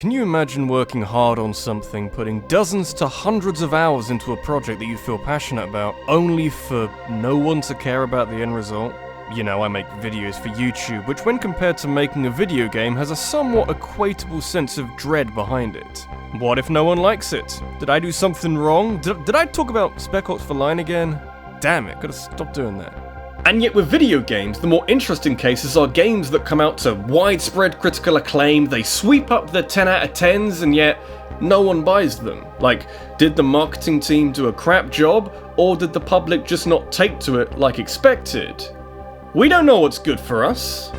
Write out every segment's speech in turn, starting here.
Can you imagine working hard on something, putting dozens to hundreds of hours into a project that you feel passionate about, only for no one to care about the end result? You know, I make videos for YouTube, which when compared to making a video game has a somewhat equatable sense of dread behind it. What if no one likes it? Did I do something wrong? Did I talk about Spec Ops for Line again? Damn it, gotta stop doing that. And yet with video games, the more interesting cases are games that come out to widespread critical acclaim, they sweep up the 10 out of 10s, and yet no one buys them. Like, did the marketing team do a crap job, or did the public just not take to it like expected? We don't know what's good for us.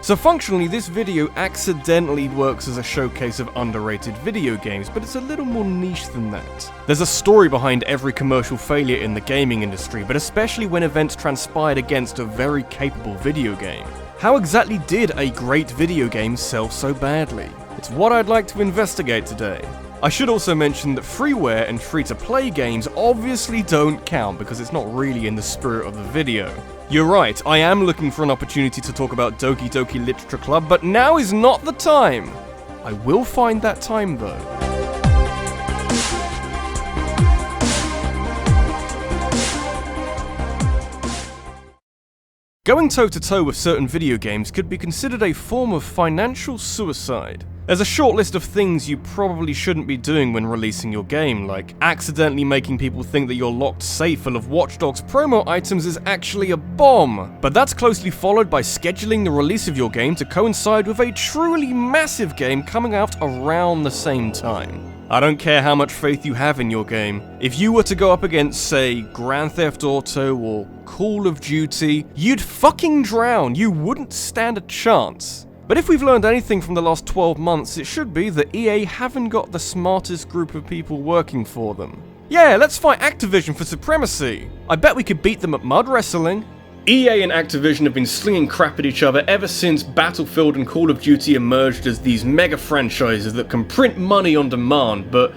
So functionally, this video accidentally works as a showcase of underrated video games, but it's a little more niche than that. There's a story behind every commercial failure in the gaming industry, but especially when events transpired against a very capable video game. How exactly did a great video game sell so badly? It's what I'd like to investigate today. I should also mention that freeware and free-to-play games obviously don't count because it's not really in the spirit of the video. You're right, I am looking for an opportunity to talk about Doki Doki Literature Club, but now is not the time. I will find that time though. Going toe-to-toe with certain video games could be considered a form of financial suicide. There's a short list of things you probably shouldn't be doing when releasing your game, like accidentally making people think that your locked safe full of Watch Dogs promo items is actually a bomb. But that's closely followed by scheduling the release of your game to coincide with a truly massive game coming out around the same time. I don't care how much faith you have in your game. If you were to go up against, say, Grand Theft Auto or Call of Duty, you'd fucking drown. You wouldn't stand a chance. But if we've learned anything from the last 12 months, it should be that EA haven't got the smartest group of people working for them. Yeah, let's fight Activision for supremacy. I bet we could beat them at mud wrestling. EA and Activision have been slinging crap at each other ever since Battlefield and Call of Duty emerged as these mega franchises that can print money on demand, but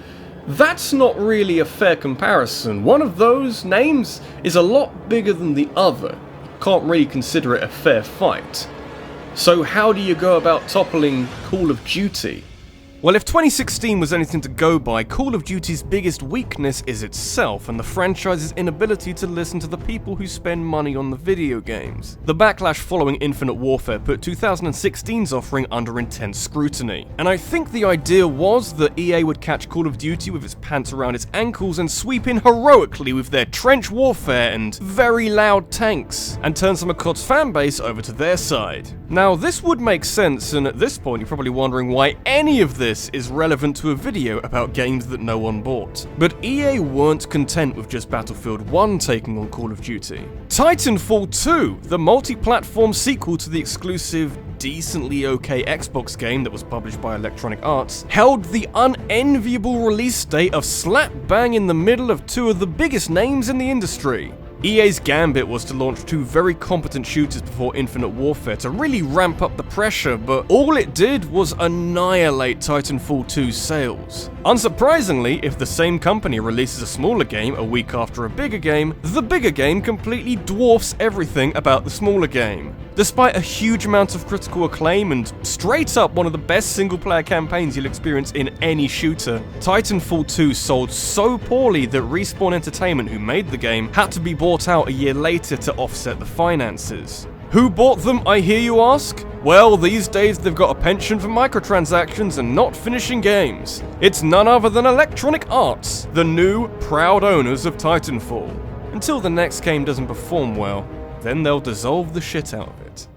that's not really a fair comparison. One of those names is a lot bigger than the other. Can't really consider it a fair fight. So how do you go about toppling Call of Duty? Well, if 2016 was anything to go by, Call of Duty's biggest weakness is itself, and the franchise's inability to listen to the people who spend money on the video games. The backlash following Infinite Warfare put 2016's offering under intense scrutiny, and I think the idea was that EA would catch Call of Duty with its pants around its ankles and sweep in heroically with their trench warfare and very loud tanks, and turn some of COD's fanbase over to their side. Now, this would make sense, and at this point you're probably wondering why any of this is relevant to a video about games that no one bought. But EA weren't content with just Battlefield 1 taking on Call of Duty. Titanfall 2, the multi-platform sequel to the exclusive, decently okay Xbox game that was published by Electronic Arts, held the unenviable release date of slap bang in the middle of two of the biggest names in the industry. EA's gambit was to launch two very competent shooters before Infinite Warfare to really ramp up the pressure, but all it did was annihilate Titanfall 2's sales. Unsurprisingly, if the same company releases a smaller game a week after a bigger game, the bigger game completely dwarfs everything about the smaller game. Despite a huge amount of critical acclaim and straight up one of the best single-player campaigns you'll experience in any shooter, Titanfall 2 sold so poorly that Respawn Entertainment, who made the game, had to be bought out a year later to offset the finances. Who bought them, I hear you ask? Well, these days they've got a penchant for microtransactions and not finishing games. It's none other than Electronic Arts, the new, proud owners of Titanfall. Until the next game doesn't perform well, then they'll dissolve the shit out of it.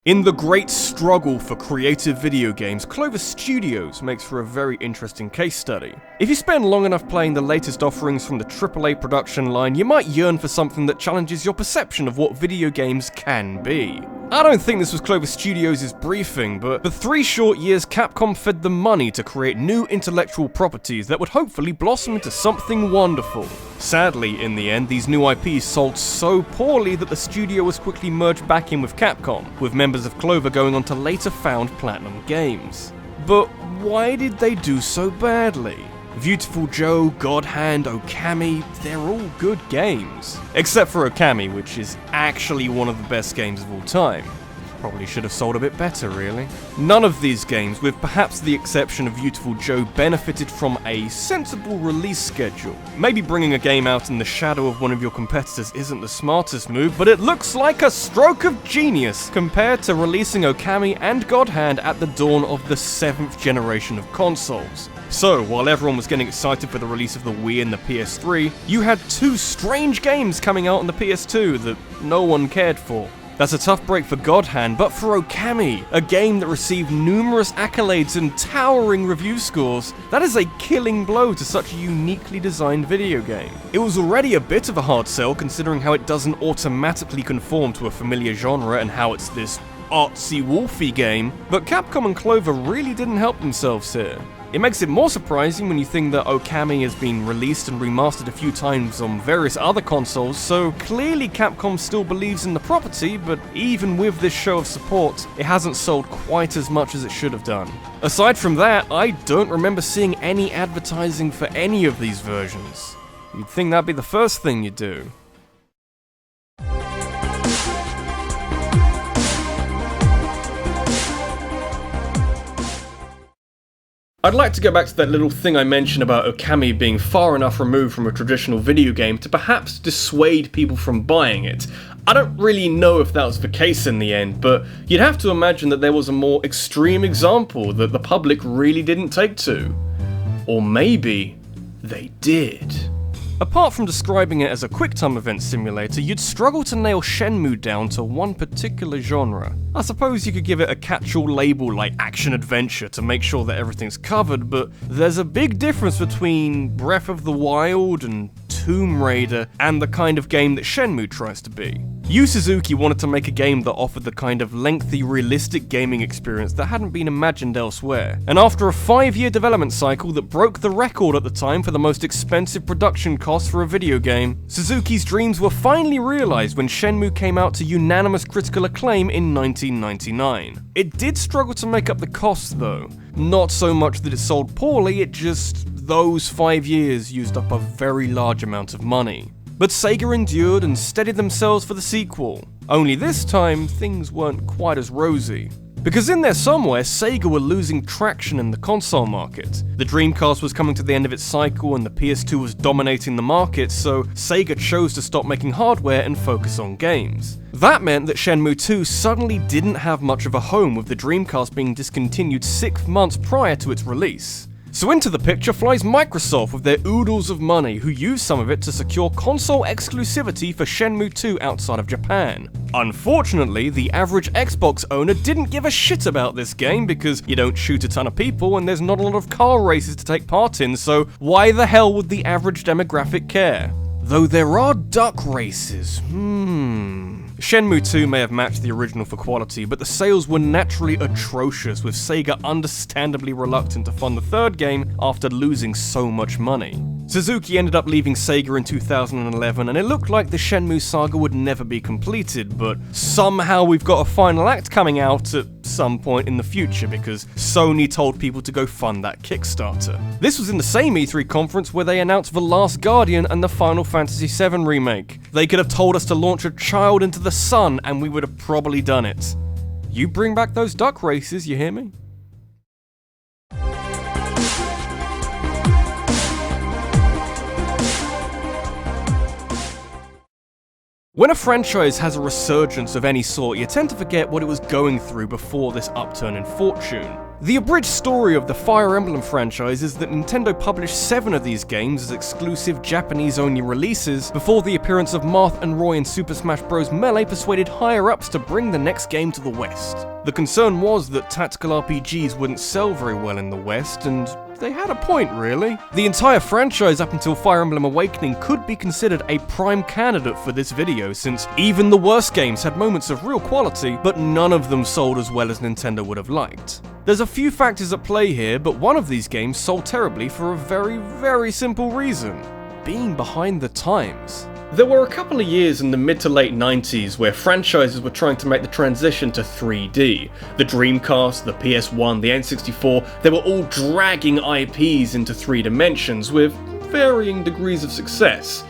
In the great struggle for creative video games, Clover Studios makes for a very interesting case study. If you spend long enough playing the latest offerings from the AAA production line, you might yearn for something that challenges your perception of what video games can be. I don't think this was Clover Studios' briefing, but for 3 short years Capcom fed them money to create new intellectual properties that would hopefully blossom into something wonderful. Sadly, in the end, these new IPs sold so poorly that the studio was quickly merged back in with Capcom, with members of Clover going on to later found Platinum Games. But why did they do so badly? Beautiful Joe, God Hand, Okami, they're all good games. Except for Okami, which is actually one of the best games of all time. Probably should have sold a bit better, really. None of these games, with perhaps the exception of Beautiful Joe, benefited from a sensible release schedule. Maybe bringing a game out in the shadow of one of your competitors isn't the smartest move, but it looks like a stroke of genius compared to releasing Okami and God Hand at the dawn of the 7th generation of consoles. So, while everyone was getting excited for the release of the Wii and the PS3, you had two strange games coming out on the PS2 that no one cared for. That's a tough break for God Hand, but for Okami, a game that received numerous accolades and towering review scores, that is a killing blow to such a uniquely designed video game. It was already a bit of a hard sell considering how it doesn't automatically conform to a familiar genre and how it's this artsy wolfy game, but Capcom and Clover really didn't help themselves here. It makes it more surprising when you think that Okami has been released and remastered a few times on various other consoles, so clearly Capcom still believes in the property, but even with this show of support, it hasn't sold quite as much as it should have done. Aside from that, I don't remember seeing any advertising for any of these versions. You'd think that'd be the first thing you do. I'd like to go back to that little thing I mentioned about Okami being far enough removed from a traditional video game to perhaps dissuade people from buying it. I don't really know if that was the case in the end, but you'd have to imagine that there was a more extreme example that the public really didn't take to. Or maybe they did. Apart from describing it as a quick-time event simulator, you'd struggle to nail Shenmue down to one particular genre. I suppose you could give it a catch-all label like action-adventure to make sure that everything's covered, but there's a big difference between Breath of the Wild and Tomb Raider and the kind of game that Shenmue tries to be. Yu Suzuki wanted to make a game that offered the kind of lengthy, realistic gaming experience that hadn't been imagined elsewhere. And after a 5-year development cycle that broke the record at the time for the most expensive production costs for a video game, Suzuki's dreams were finally realized when Shenmue came out to unanimous critical acclaim in 1999. It did struggle to make up the costs though. Not so much that it sold poorly, it just, those 5 years used up a very large amount of money. But Sega endured and steadied themselves for the sequel. Only this time, things weren't quite as rosy. Because in there somewhere, Sega were losing traction in the console market. The Dreamcast was coming to the end of its cycle and the PS2 was dominating the market, so Sega chose to stop making hardware and focus on games. That meant that Shenmue 2 suddenly didn't have much of a home, with the Dreamcast being discontinued 6 months prior to its release. So into the picture flies Microsoft with their oodles of money, who used some of it to secure console exclusivity for Shenmue 2 outside of Japan. Unfortunately, the average Xbox owner didn't give a shit about this game because you don't shoot a ton of people and there's not a lot of car races to take part in, so why the hell would the average demographic care? Though there are duck races, Shenmue 2 may have matched the original for quality, but the sales were naturally atrocious, with Sega understandably reluctant to fund the third game after losing so much money. Suzuki ended up leaving Sega in 2011, and it looked like the Shenmue saga would never be completed, but somehow we've got a final act coming out at some point in the future because Sony told people to go fund that Kickstarter. This was in the same E3 conference where they announced The Last Guardian and the Final Fantasy VII remake. They could have told us to launch a child into the sun and we would have probably done it. You bring back those duck races, you hear me? When a franchise has a resurgence of any sort, you tend to forget what it was going through before this upturn in fortune. The abridged story of the Fire Emblem franchise is that Nintendo published 7 of these games as exclusive Japanese-only releases before the appearance of Marth and Roy in Super Smash Bros. Melee persuaded higher-ups to bring the next game to the West. The concern was that tactical RPGs wouldn't sell very well in the West, and they had a point, really. The entire franchise up until Fire Emblem Awakening could be considered a prime candidate for this video, since even the worst games had moments of real quality, but none of them sold as well as Nintendo would have liked. There's a few factors at play here, but one of these games sold terribly for a very, very simple reason: being behind the times. There were a couple of years in the mid to late 90s where franchises were trying to make the transition to 3D. The Dreamcast, the PS1, the N64, they were all dragging IPs into 3 dimensions with varying degrees of success.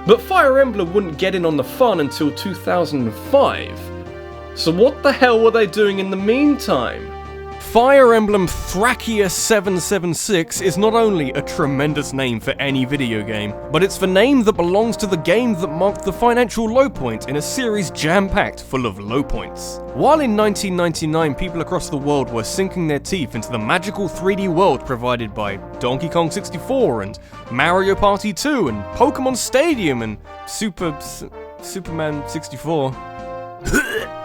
But Fire Emblem wouldn't get in on the fun until 2005. So what the hell were they doing in the meantime? Fire Emblem Thracia 776 is not only a tremendous name for any video game, but it's the name that belongs to the game that marked the financial low point in a series jam-packed full of low points. While in 1999 people across the world were sinking their teeth into the magical 3D world provided by Donkey Kong 64 and Mario Party 2 and Pokemon Stadium and Superman 64,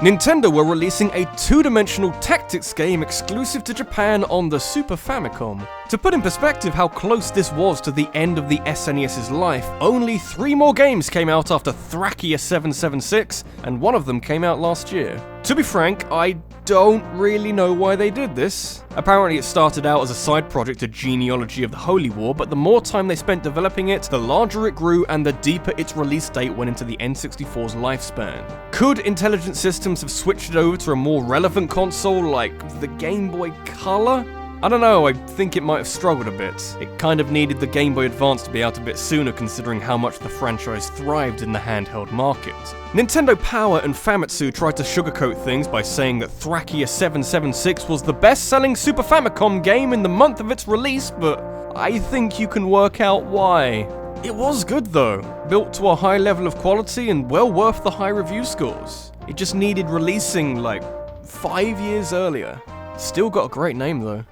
Nintendo were releasing a two-dimensional tactics game exclusive to Japan on the Super Famicom. To put in perspective how close this was to the end of the SNES's life, only 3 more games came out after Thracia 776, and one of them came out last year. To be frank, I don't really know why they did this. Apparently it started out as a side project to Genealogy of the Holy War, but the more time they spent developing it, the larger it grew and the deeper its release date went into the N64's lifespan. Could Intelligent Systems have switched it over to a more relevant console like the Game Boy Color? I don't know, I think it might have struggled a bit. It kind of needed the Game Boy Advance to be out a bit sooner considering how much the franchise thrived in the handheld market. Nintendo Power and Famitsu tried to sugarcoat things by saying that Thracia 776 was the best-selling Super Famicom game in the month of its release, but I think you can work out why. It was good though, built to a high level of quality and well worth the high review scores. It just needed releasing like 5 years earlier. Still got a great name though.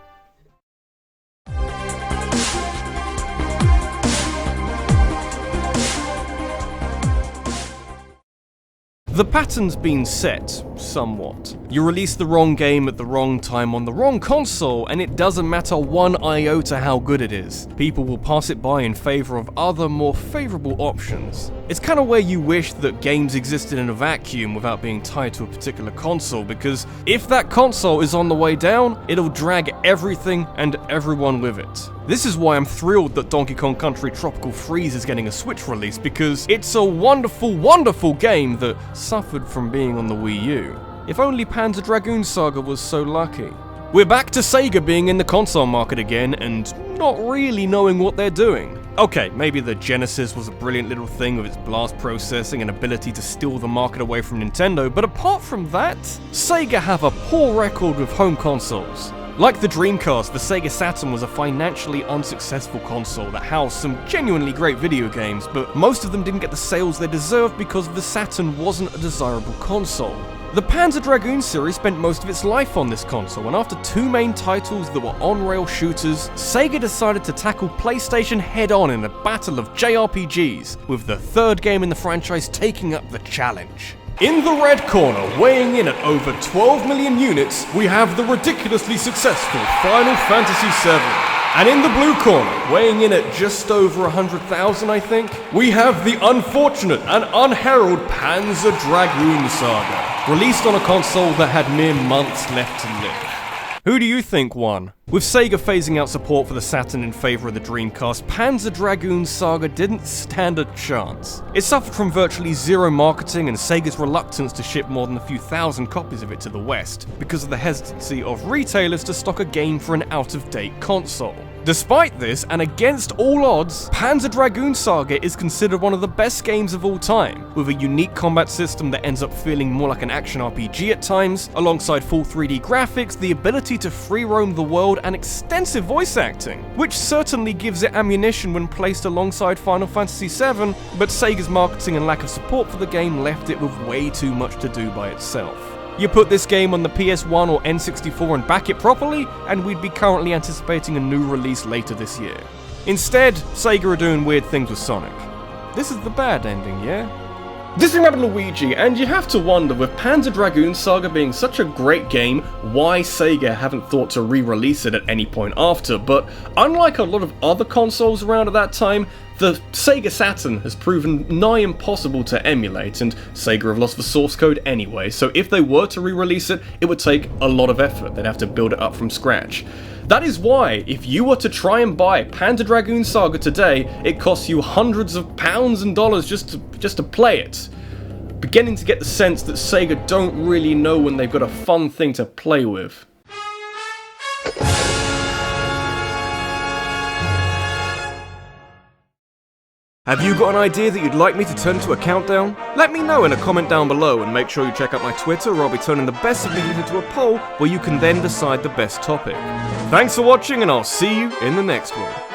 The pattern's been set, somewhat. You release the wrong game at the wrong time on the wrong console, and it doesn't matter one iota how good it is. People will pass it by in favour of other, more favourable options. It's kind of where you wish that games existed in a vacuum without being tied to a particular console, because if that console is on the way down, it'll drag everything and everyone with it. This is why I'm thrilled that Donkey Kong Country Tropical Freeze is getting a Switch release, because it's a wonderful, wonderful game that suffered from being on the Wii U. If only Panzer Dragoon Saga was so lucky. We're back to Sega being in the console market again and not really knowing what they're doing. Okay, maybe the Genesis was a brilliant little thing with its blast processing and ability to steal the market away from Nintendo, but apart from that, Sega have a poor record with home consoles. Like the Dreamcast, the Sega Saturn was a financially unsuccessful console that housed some genuinely great video games, but most of them didn't get the sales they deserved because the Saturn wasn't a desirable console. The Panzer Dragoon series spent most of its life on this console, and after 2 main titles that were on-rail shooters, Sega decided to tackle PlayStation head-on in a battle of JRPGs, with the 3rd game in the franchise taking up the challenge. In the red corner, weighing in at over 12 million units, we have the ridiculously successful Final Fantasy VII. And in the blue corner, weighing in at just over 100,000 I think, we have the unfortunate and unheralded Panzer Dragoon Saga, released on a console that had mere months left to live. Who do you think won? With Sega phasing out support for the Saturn in favour of the Dreamcast, Panzer Dragoon Saga didn't stand a chance. It suffered from virtually zero marketing and Sega's reluctance to ship more than a few thousand copies of it to the West, because of the hesitancy of retailers to stock a game for an out-of-date console. Despite this, and against all odds, Panzer Dragoon Saga is considered one of the best games of all time, with a unique combat system that ends up feeling more like an action RPG at times, alongside full 3D graphics, the ability to free roam the world, and extensive voice acting, which certainly gives it ammunition when placed alongside Final Fantasy VII, but Sega's marketing and lack of support for the game left it with way too much to do by itself. You put this game on the PS1 or N64 and back it properly, and we'd be currently anticipating a new release later this year. Instead, Sega are doing weird things with Sonic. This is the bad ending, yeah? This is RabbidLuigi, and you have to wonder, with Panzer Dragoon Saga being such a great game, why Sega haven't thought to re-release it at any point after, but unlike a lot of other consoles around at that time, the Sega Saturn has proven nigh impossible to emulate, and Sega have lost the source code anyway, so if they were to re-release it, it would take a lot of effort. They'd have to build it up from scratch. That is why, if you were to try and buy Panzer Dragoon Saga today, it costs you hundreds of pounds and dollars just to play it. Beginning to get the sense that Sega don't really know when they've got a fun thing to play with. Have you got an idea that you'd like me to turn into a countdown? Let me know in a comment down below, and make sure you check out my Twitter, where I'll be turning the best of videos into a poll where you can then decide the best topic. Thanks for watching, and I'll see you in the next one.